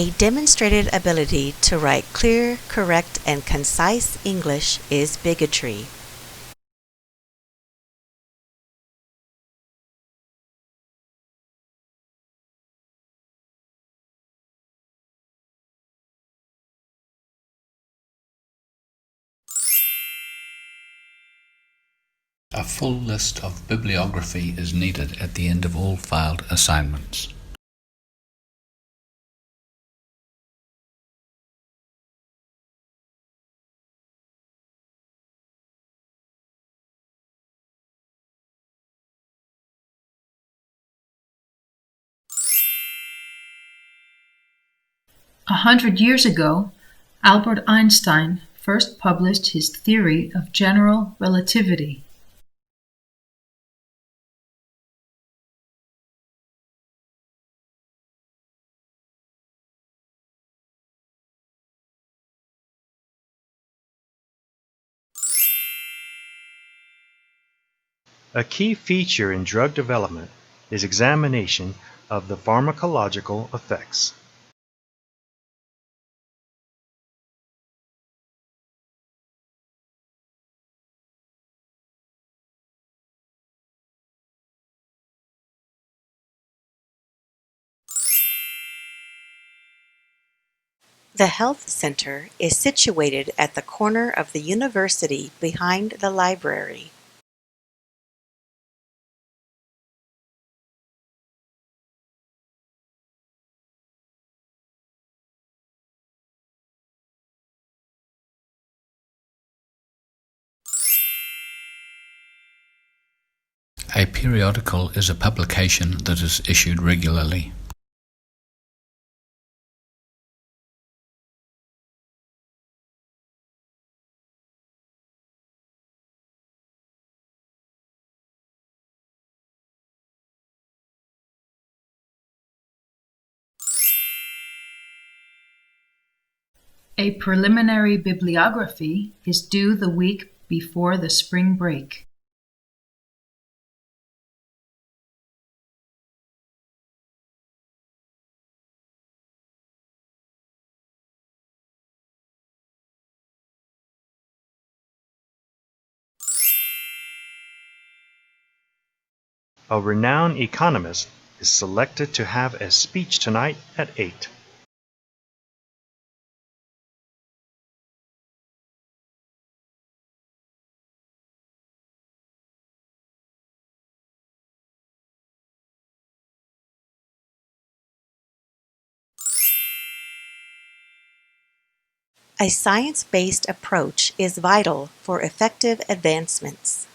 A demonstrated ability to write clear, correct, and concise English is bigotry. A full list of bibliography is needed at the end of all filed assignments. A 100 years ago, Albert Einstein first published his theory of general relativity. A key feature in drug development is examination of the pharmacological effects. The health center is situated at the corner of the university behind the library. A periodical is a publication that is issued regularly. A preliminary bibliography is due the week before the spring break. A renowned economist is selected to have a speech tonight at 8. A science-based approach is vital for effective advancements.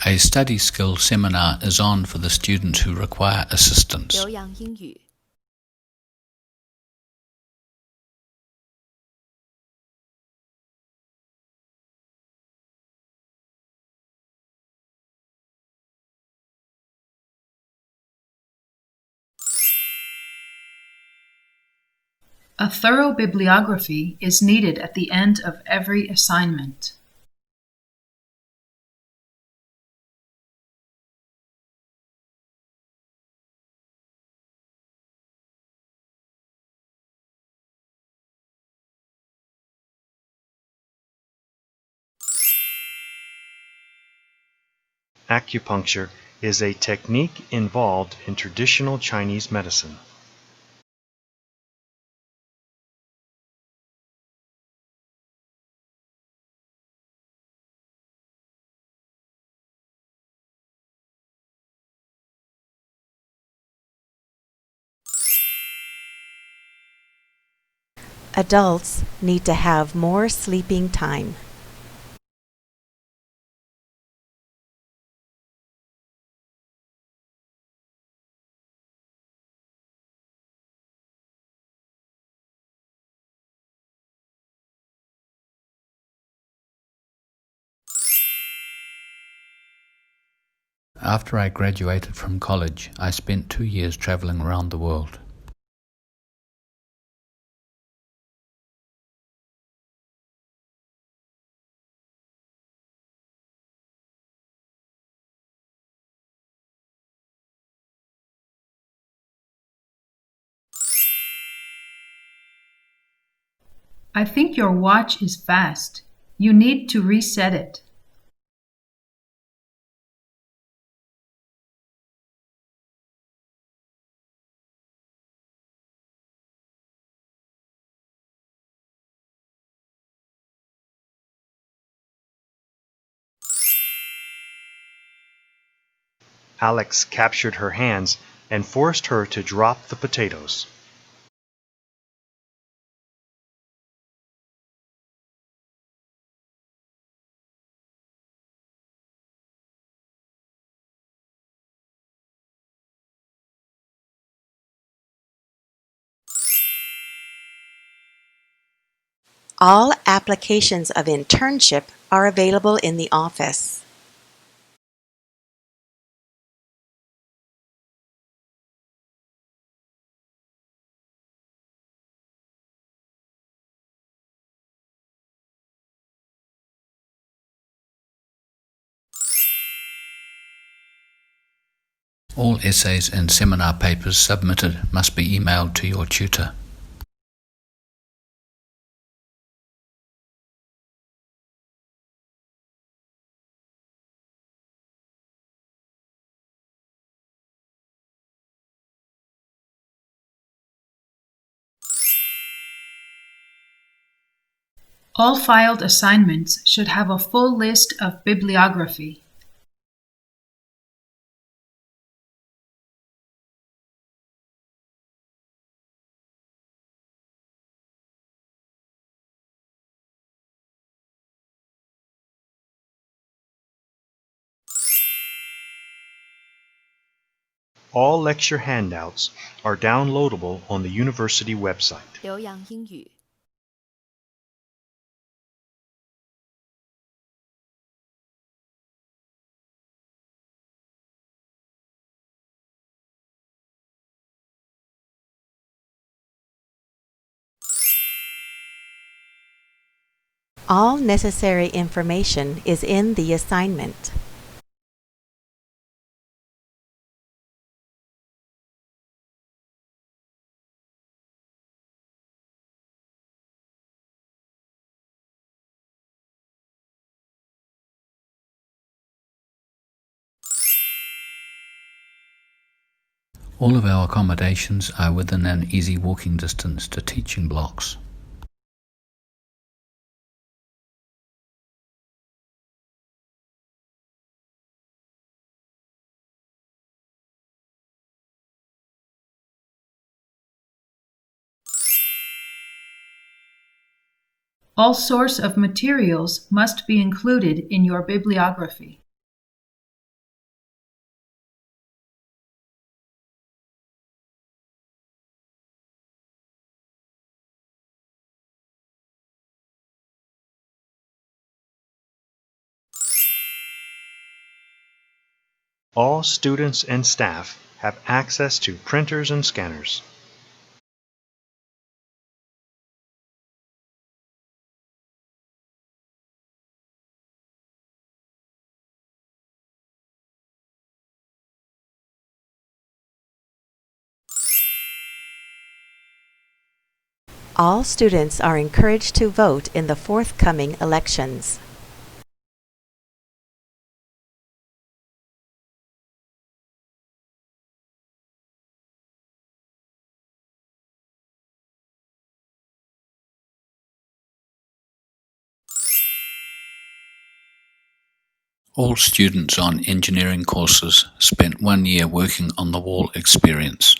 A study skill seminar is on for the students who require assistance. 留洋英语 A thorough bibliography is needed at the end of every assignment. Acupuncture is a technique involved in traditional Chinese medicine. Adults need to have more sleeping time. After I graduated from college, I spent 2 years traveling around the world. I think your watch is fast. You need to reset it. Alex captured her hands and forced her to drop the potatoes. All applications of internship are available in the office. All essays and seminar papers submitted must be emailed to your tutor. All filed assignments should have a full list of bibliography. All lecture handouts are downloadable on the university website. 留洋英语 All necessary information is in the assignment. All of our accommodations are within an easy walking distance to teaching blocks. All source of materials must be included in your bibliography. All students and staff have access to printers and scanners. All students are encouraged to vote in the forthcoming elections. All students on engineering courses spent 1 year working on the wall experience.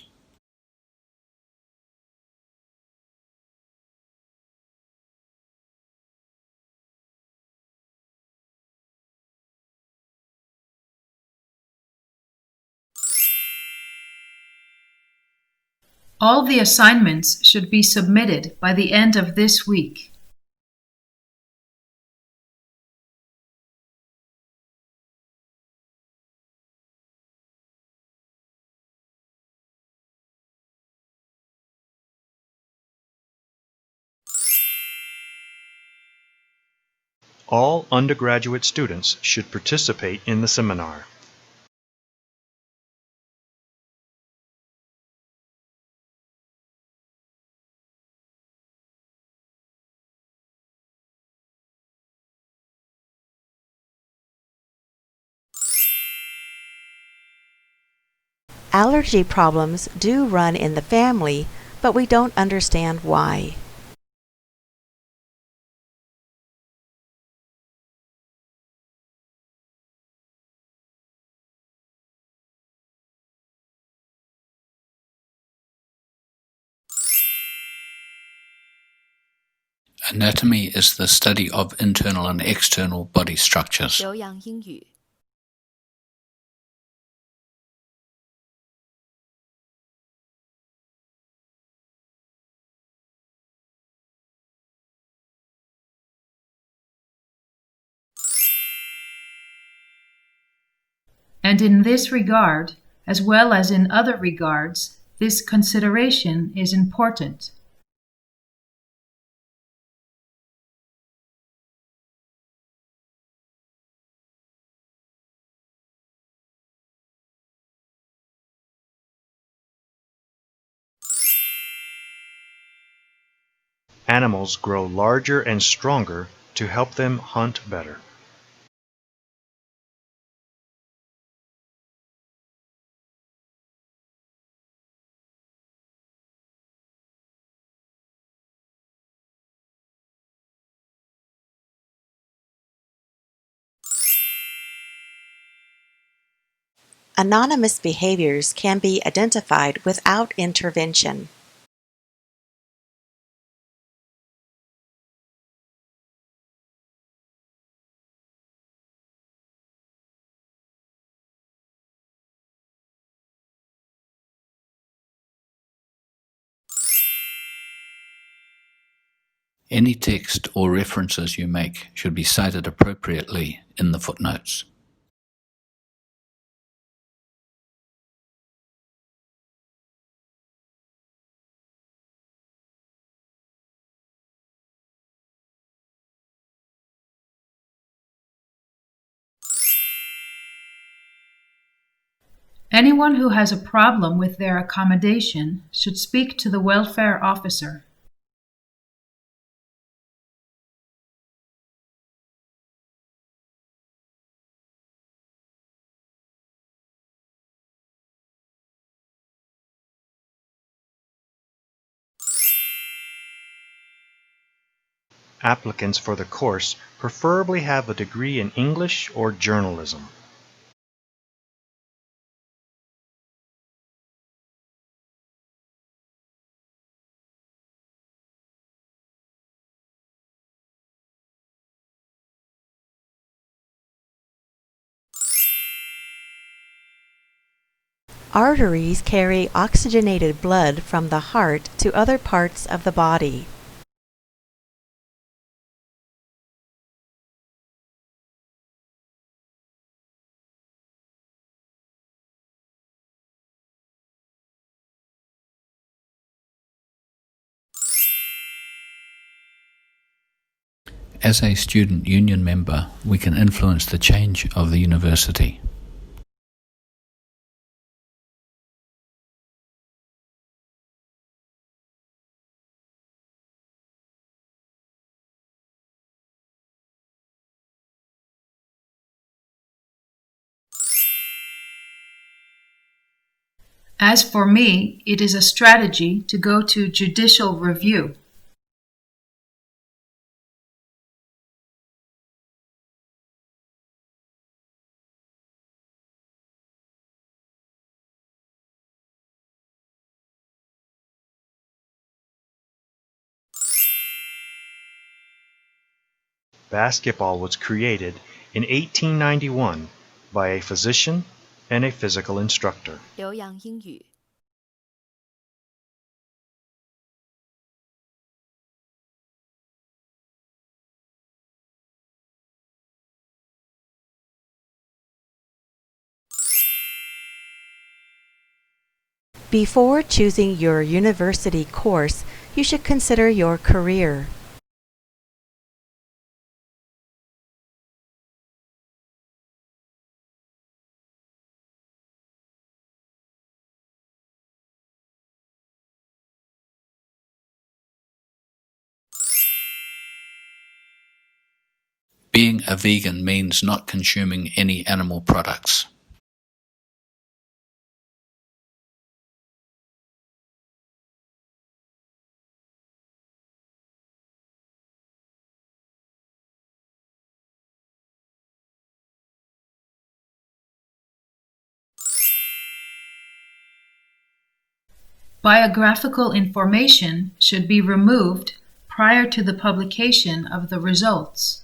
All the assignments should be submitted by the end of this week. All undergraduate students should participate in the seminar. Allergy problems do run in the family, but we don't understand why. Anatomy is the study of internal and external body structures. 留洋英语 And in this regard, as well as in other regards, this consideration is important. Animals grow larger and stronger to help them hunt better. Anonymous behaviors can be identified without intervention. Any text or references you make should be cited appropriately in the footnotes. Anyone who has a problem with their accommodation should speak to the welfare officer. Applicants for the course preferably have a degree in English or journalism. Arteries carry oxygenated blood from the heart to other parts of the body. As a student union member, we can influence the change of the university. As for me, it is a strategy to go to judicial review. Basketball was created in 1891 by a physician and a physical instructor. 留洋英语 Before choosing your university course, you should consider your career. Being a vegan means not consuming any animal products. Biographical information should be removed prior to the publication of the results.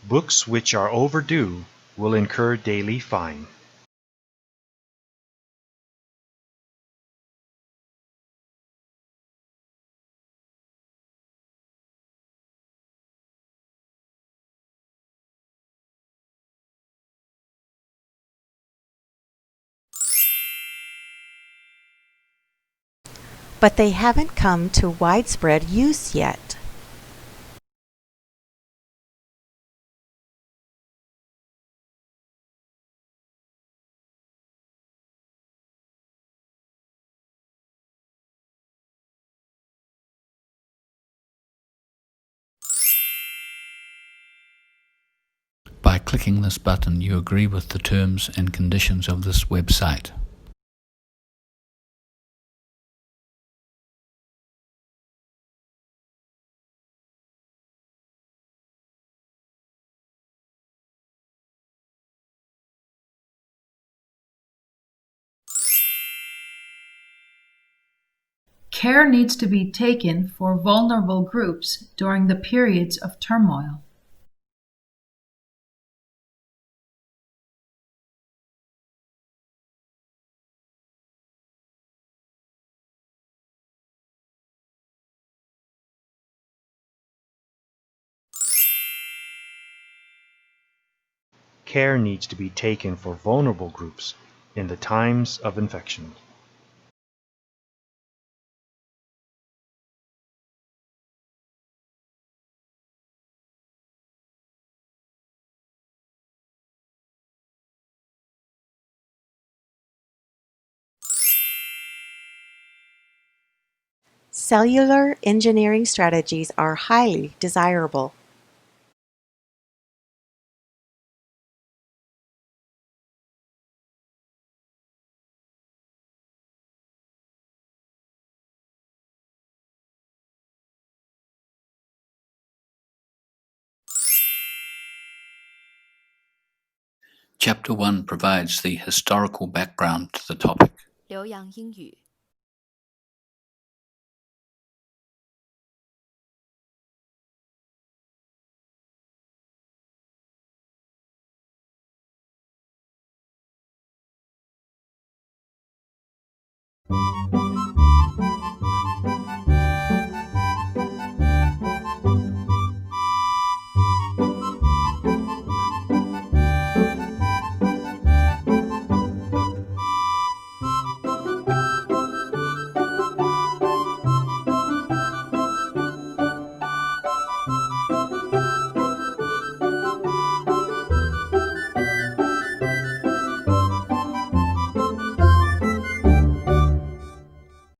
Books which are overdue will incur daily fine. But they haven't come to widespread use yet. By clicking this button, you agree with the terms and conditions of this website. Care needs to be taken for vulnerable groups during the periods of turmoil. Care needs to be taken for vulnerable groups in the times of infection. Cellular engineering strategies are highly desirable. Chapter 1 provides the historical background to the topic. 留洋英语